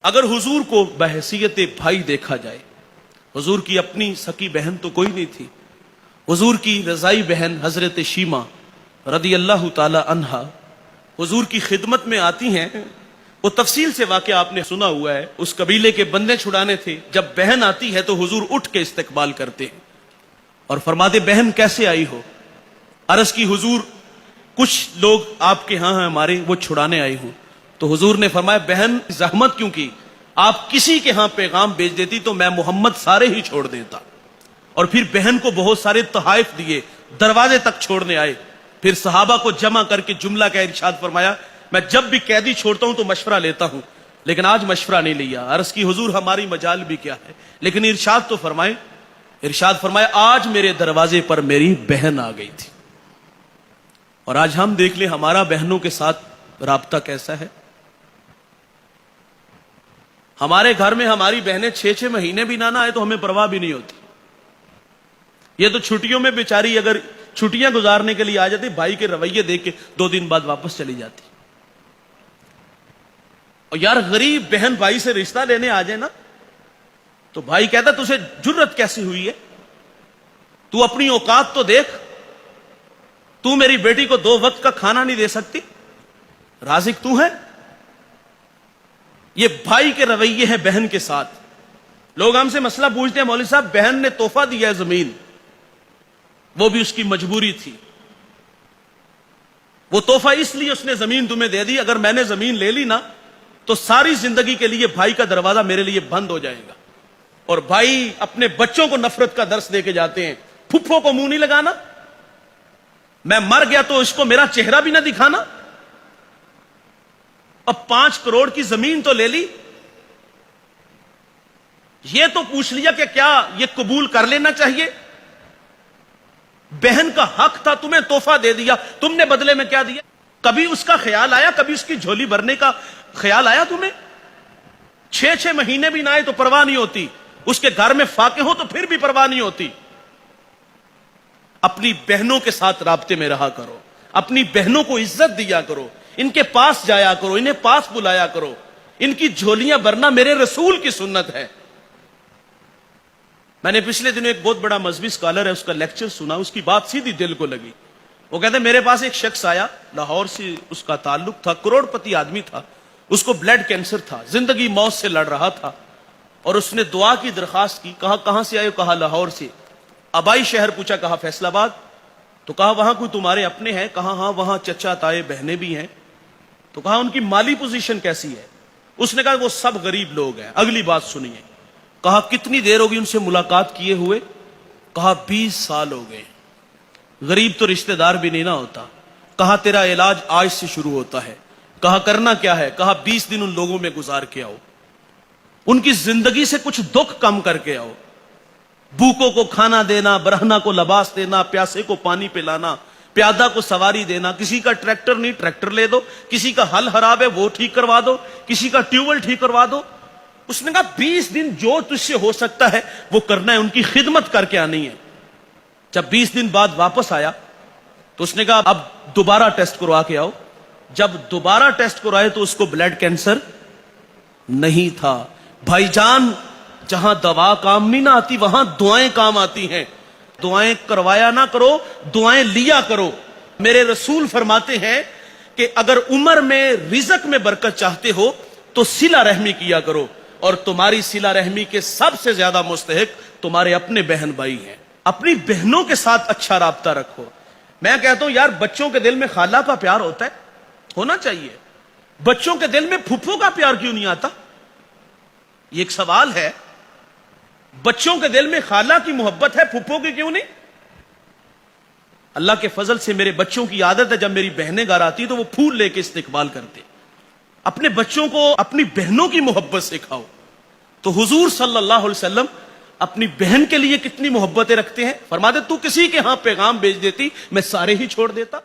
اگر حضور کو بحیثیت بھائی دیکھا جائے، حضور کی اپنی سکی بہن تو کوئی نہیں تھی، حضور کی رضائی بہن حضرت شیمہ رضی اللہ تعالی عنہا حضور کی خدمت میں آتی ہیں۔ وہ تفصیل سے واقعہ آپ نے سنا ہوا ہے، اس قبیلے کے بندے چھڑانے تھے۔ جب بہن آتی ہے تو حضور اٹھ کے استقبال کرتے ہیں اور فرماتے بہن کیسے آئی ہو؟ عرض کی حضور کچھ لوگ آپ کے ہاں ہیں ہمارے، وہ چھڑانے آئی ہوں۔ تو حضور نے فرمایا بہن زحمت کیوں کی؟ آپ کسی کے ہاں پیغام بھیج دیتی تو میں محمد سارے ہی چھوڑ دیتا۔ اور پھر بہن کو بہت سارے تحائف دیے، دروازے تک چھوڑنے آئے۔ پھر صحابہ کو جمع کر کے جملہ کا ارشاد فرمایا میں جب بھی قیدی چھوڑتا ہوں تو مشورہ لیتا ہوں، لیکن آج مشورہ نہیں لیا۔ عرض کی حضور ہماری مجال بھی کیا ہے، لیکن ارشاد تو فرمائے۔ ارشاد فرمایا آج میرے دروازے پر میری بہن آ گئی تھی۔ اور آج ہم دیکھ لیں ہمارا بہنوں کے ساتھ رابطہ کیسا ہے۔ ہمارے گھر میں ہماری بہنیں 6 مہینے بھی نہ آئے تو ہمیں پرواہ بھی نہیں ہوتی۔ یہ تو چھٹیوں میں بیچاری اگر چھٹیاں گزارنے کے لیے آ جاتی، بھائی کے رویے دیکھ کے 2 دن بعد واپس چلی جاتی۔ اور یار غریب بہن بھائی سے رشتہ لینے آ جائے نا تو بھائی کہتا تجھے جرت کیسی ہوئی ہے؟ تو اپنی اوقات تو دیکھ، تو میری بیٹی کو 2 وقت کا کھانا نہیں دے سکتی، رازق تو ہے؟ یہ بھائی کے رویے ہیں بہن کے ساتھ۔ لوگ ہم سے مسئلہ پوچھتے ہیں مولوی صاحب بہن نے تحفہ دیا ہے زمین، وہ بھی اس کی مجبوری تھی، وہ تحفہ اس لیے اس نے زمین تمہیں دے دی، اگر میں نے زمین لے لی نا تو ساری زندگی کے لیے بھائی کا دروازہ میرے لیے بند ہو جائے گا۔ اور بھائی اپنے بچوں کو نفرت کا درس دے کے جاتے ہیں، پھپھو کو منہ نہیں لگانا، میں مر گیا تو اس کو میرا چہرہ بھی نہ دکھانا۔ اب 5 کروڑ کی زمین تو لے لی، یہ تو پوچھ لیا کہ کیا یہ قبول کر لینا چاہیے؟ بہن کا حق تھا، تمہیں تحفہ دے دیا، تم نے بدلے میں کیا دیا؟ کبھی اس کا خیال آیا؟ کبھی اس کی جھولی بھرنے کا خیال آیا تمہیں؟ 6 مہینے بھی نہ آئے تو پرواہ نہیں ہوتی، اس کے گھر میں فاقے ہو تو پھر بھی پرواہ نہیں ہوتی۔ اپنی بہنوں کے ساتھ رابطے میں رہا کرو، اپنی بہنوں کو عزت دیا کرو، ان کے پاس جایا کرو، انہیں پاس بلایا کرو، ان کی جھولیاں بھرنا میرے رسول کی سنت ہے۔ میں نے پچھلے دنوں ایک بہت بڑا مذہبی اسکالر ہے، اس کا لیکچر سنا، اس کی بات سیدھی دل کو لگی۔ وہ کہتے ہیں میرے پاس ایک شخص آیا، لاہور سے اس کا تعلق تھا، کروڑ پتی آدمی تھا، اس کو بلڈ کینسر تھا، زندگی موت سے لڑ رہا تھا، اور اس نے دعا کی درخواست کی۔ کہا کہاں سے آئے؟ کہا لاہور سے۔ آبائی شہر پوچھا، کہا فیصل آباد۔ تو کہا وہاں کوئی تمہارے اپنے ہیں؟ کہا ہاں وہاں چچا تائے بہنیں بھی ہیں۔ تو کہا ان کی مالی پوزیشن کیسی ہے؟ اس نے کہا وہ سب غریب لوگ ہیں۔ اگلی بات سنیے، کہا کتنی دیر ہوگی ان سے ملاقات کیے ہوئے؟ کہا 20 سال ہو گئے۔ غریب تو رشتہ دار بھی نہیں نہ ہوتا۔ کہا تیرا علاج آج سے شروع ہوتا ہے۔ کہا کرنا کیا ہے؟ کہا 20 دن ان لوگوں میں گزار کے آؤ، ان کی زندگی سے کچھ دکھ کم کر کے آؤ، بھوکوں کو کھانا دینا، برہنہ کو لباس دینا، پیاسے کو پانی پلانا، پیادہ کو سواری دینا، کسی کا ٹریکٹر نہیں ٹریکٹر لے دو، کسی کا ہل خراب ہے وہ ٹھیک کروا دو، کسی کا ٹیوب ویل ٹھیک کروا دو۔ اس نے کہا 20 دن جو تجھ سے ہو سکتا ہے وہ کرنا ہے، ان کی خدمت کر کے آنی ہے۔ جب 20 دن بعد واپس آیا تو اس نے کہا اب دوبارہ ٹیسٹ کروا کے آؤ۔ جب دوبارہ ٹیسٹ کروائے تو اس کو بلڈ کینسر نہیں تھا۔ بھائی جان جہاں دوا کام نہیں نہ آتی وہاں دعائیں کام آتی ہیں۔ دعائیں کروایا نہ کرو، دعائیں لیا کرو۔ میرے رسول فرماتے ہیں کہ اگر عمر میں رزق میں برکت چاہتے ہو تو صلہ رحمی کیا کرو، اور تمہاری صلہ رحمی کے سب سے زیادہ مستحق تمہارے اپنے بہن بھائی ہیں۔ اپنی بہنوں کے ساتھ اچھا رابطہ رکھو۔ میں کہتا ہوں یار بچوں کے دل میں خالہ کا پیار ہوتا ہے، ہونا چاہیے۔ بچوں کے دل میں پھپھو کا پیار کیوں نہیں آتا؟ یہ ایک سوال ہے۔ بچوں کے دل میں خالہ کی محبت ہے، پھپھو کی کیوں نہیں؟ اللہ کے فضل سے میرے بچوں کی عادت ہے جب میری بہنیں گھر آتی تو وہ پھول لے کے استقبال کرتے۔ اپنے بچوں کو اپنی بہنوں کی محبت سکھاؤ۔ تو حضور صلی اللہ علیہ وسلم اپنی بہن کے لیے کتنی محبتیں رکھتے ہیں۔ فرماتے تو کسی کے ہاں پیغام بھیج دیتی میں سارے ہی چھوڑ دیتا۔